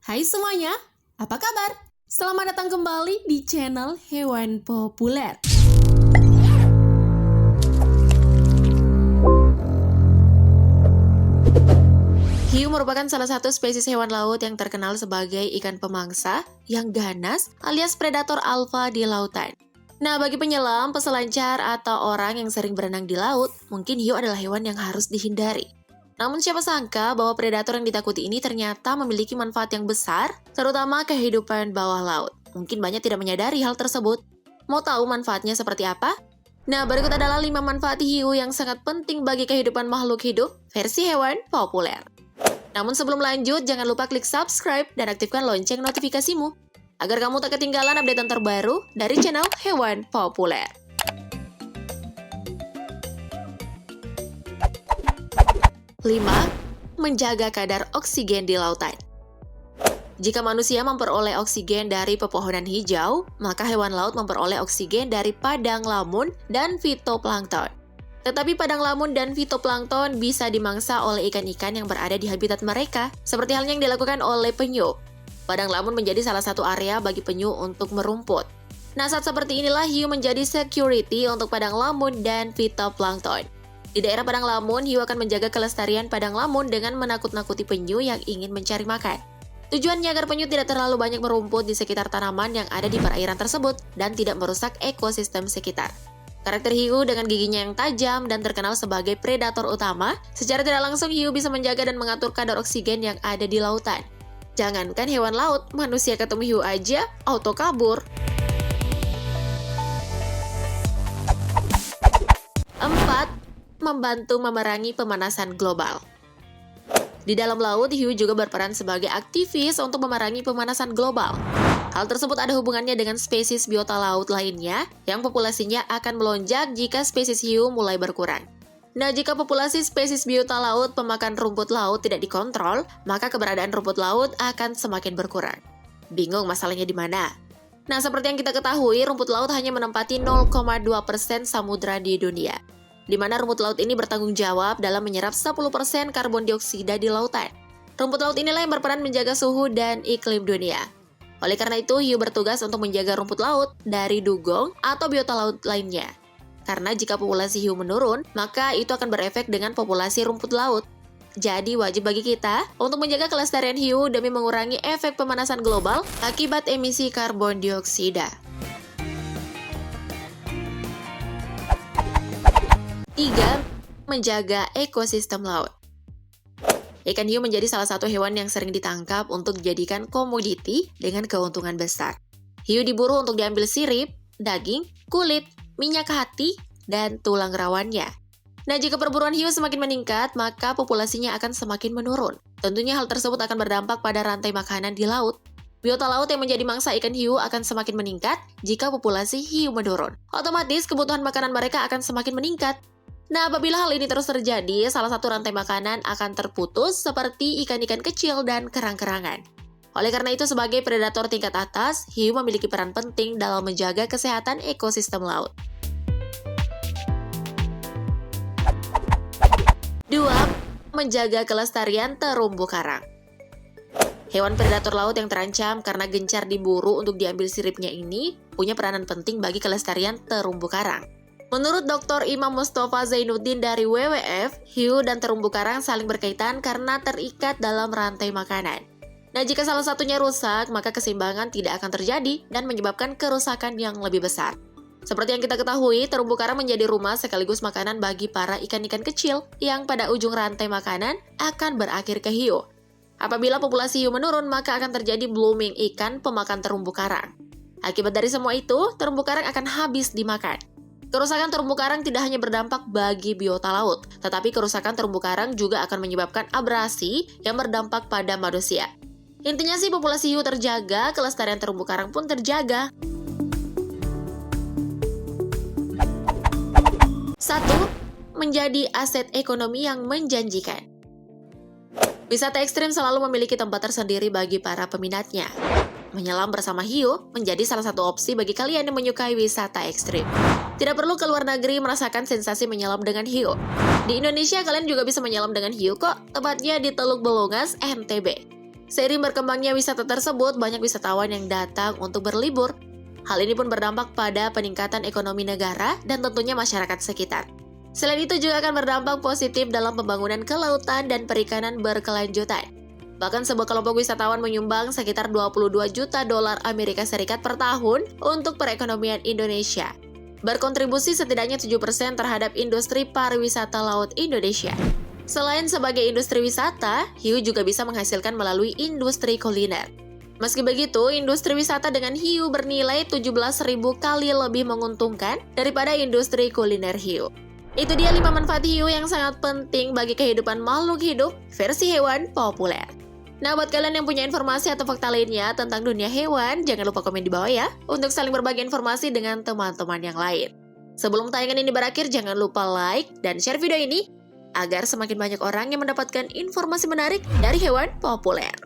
Hai semuanya, apa kabar? Selamat datang kembali di channel Hewan Populer. Hiu merupakan salah satu spesies hewan laut yang terkenal sebagai ikan pemangsa yang ganas alias predator alfa di lautan. Nah, bagi penyelam, peselancar, atau orang yang sering berenang di laut, mungkin hiu adalah hewan yang harus dihindari. Namun siapa sangka bahwa predator yang ditakuti ini ternyata memiliki manfaat yang besar, terutama kehidupan bawah laut. Mungkin banyak tidak menyadari hal tersebut. Mau tahu manfaatnya seperti apa? Nah, berikut adalah 5 manfaat hiu yang sangat penting bagi kehidupan makhluk hidup versi hewan populer. Namun sebelum lanjut, jangan lupa klik subscribe dan aktifkan lonceng notifikasimu, agar kamu tak ketinggalan update terbaru dari channel Hewan Populer. 5. Menjaga kadar oksigen di lautan. Jika manusia memperoleh oksigen dari pepohonan hijau, maka hewan laut memperoleh oksigen dari padang lamun dan fitoplankton. Tetapi padang lamun dan fitoplankton bisa dimangsa oleh ikan-ikan yang berada di habitat mereka, seperti halnya yang dilakukan oleh penyu. Padang lamun menjadi salah satu area bagi penyu untuk merumput. Nah, saat seperti inilah hiu menjadi security untuk padang lamun dan fitoplankton. Di daerah padang lamun, hiu akan menjaga kelestarian padang lamun dengan menakut-nakuti penyu yang ingin mencari makan. Tujuannya agar penyu tidak terlalu banyak merumput di sekitar tanaman yang ada di perairan tersebut dan tidak merusak ekosistem sekitar. Karakter hiu dengan giginya yang tajam dan terkenal sebagai predator utama, secara tidak langsung hiu bisa menjaga dan mengatur kadar oksigen yang ada di lautan. Jangankan hewan laut, manusia ketemu hiu aja auto kabur. 4. Membantu memerangi pemanasan global. Di dalam laut, hiu juga berperan sebagai aktivis untuk memerangi pemanasan global. Hal tersebut ada hubungannya dengan spesies biota laut lainnya yang populasinya akan melonjak jika spesies hiu mulai berkurang. Nah, jika populasi spesies biota laut pemakan rumput laut tidak dikontrol, maka keberadaan rumput laut akan semakin berkurang. Bingung masalahnya di mana? Nah, seperti yang kita ketahui, rumput laut hanya menempati 0,2% samudra di dunia, di mana rumput laut ini bertanggung jawab dalam menyerap 10% karbon dioksida di lautan. Rumput laut inilah yang berperan menjaga suhu dan iklim dunia. Oleh karena itu, hiu bertugas untuk menjaga rumput laut dari dugong atau biota laut lainnya. Karena jika populasi hiu menurun, maka itu akan berefek dengan populasi rumput laut. Jadi wajib bagi kita untuk menjaga kelestarian hiu demi mengurangi efek pemanasan global akibat emisi karbon dioksida. 3. Menjaga ekosistem laut. Ikan hiu menjadi salah satu hewan yang sering ditangkap untuk dijadikan komoditi dengan keuntungan besar. Hiu diburu untuk diambil sirip, daging, kulit, minyak hati, dan tulang rawannya. Nah, jika perburuan hiu semakin meningkat, maka populasinya akan semakin menurun. Tentunya hal tersebut akan berdampak pada rantai makanan di laut. Biota laut yang menjadi mangsa ikan hiu akan semakin meningkat jika populasi hiu menurun. Otomatis kebutuhan makanan mereka akan semakin meningkat. Nah, apabila hal ini terus terjadi, salah satu rantai makanan akan terputus seperti ikan-ikan kecil dan kerang-kerangan. Oleh karena itu, sebagai predator tingkat atas, hiu memiliki peran penting dalam menjaga kesehatan ekosistem laut. 2. Menjaga kelestarian terumbu karang. Hewan predator laut yang terancam karena gencar diburu untuk diambil siripnya ini punya peranan penting bagi kelestarian terumbu karang. Menurut Dr. Imam Mustafa Zainuddin dari WWF, hiu dan terumbu karang saling berkaitan karena terikat dalam rantai makanan. Nah, jika salah satunya rusak, maka keseimbangan tidak akan terjadi dan menyebabkan kerusakan yang lebih besar. Seperti yang kita ketahui, terumbu karang menjadi rumah sekaligus makanan bagi para ikan-ikan kecil yang pada ujung rantai makanan akan berakhir ke hiu. Apabila populasi hiu menurun, maka akan terjadi blooming ikan pemakan terumbu karang. Akibat dari semua itu, terumbu karang akan habis dimakan. Kerusakan terumbu karang tidak hanya berdampak bagi biota laut, tetapi kerusakan terumbu karang juga akan menyebabkan abrasi yang berdampak pada manusia. Intinya sih populasi hiu terjaga, kelestarian terumbu karang pun terjaga. 1. Menjadi aset ekonomi yang menjanjikan. Wisata ekstrim selalu memiliki tempat tersendiri bagi para peminatnya. Menyelam bersama hiu menjadi salah satu opsi bagi kalian yang menyukai wisata ekstrim. Tidak perlu ke luar negeri merasakan sensasi menyelam dengan hiu. Di Indonesia kalian juga bisa menyelam dengan hiu kok, tepatnya di Teluk Belungas, NTB. Seiring berkembangnya wisata tersebut, banyak wisatawan yang datang untuk berlibur. Hal ini pun berdampak pada peningkatan ekonomi negara dan tentunya masyarakat sekitar. Selain itu juga akan berdampak positif dalam pembangunan kelautan dan perikanan berkelanjutan. Bahkan sebuah kelompok wisatawan menyumbang sekitar 22 juta dolar Amerika Serikat per tahun untuk perekonomian Indonesia. Berkontribusi setidaknya 7% terhadap industri pariwisata laut Indonesia. Selain sebagai industri wisata, hiu juga bisa menghasilkan melalui industri kuliner. Meski begitu, industri wisata dengan hiu bernilai 17.000 kali lebih menguntungkan daripada industri kuliner hiu. Itu dia 5 manfaat hiu yang sangat penting bagi kehidupan makhluk hidup versi hewan populer. Nah, buat kalian yang punya informasi atau fakta lainnya tentang dunia hewan, jangan lupa komen di bawah ya, untuk saling berbagi informasi dengan teman-teman yang lain. Sebelum tayangan ini berakhir, jangan lupa like dan share video ini, agar semakin banyak orang yang mendapatkan informasi menarik dari hewan populer.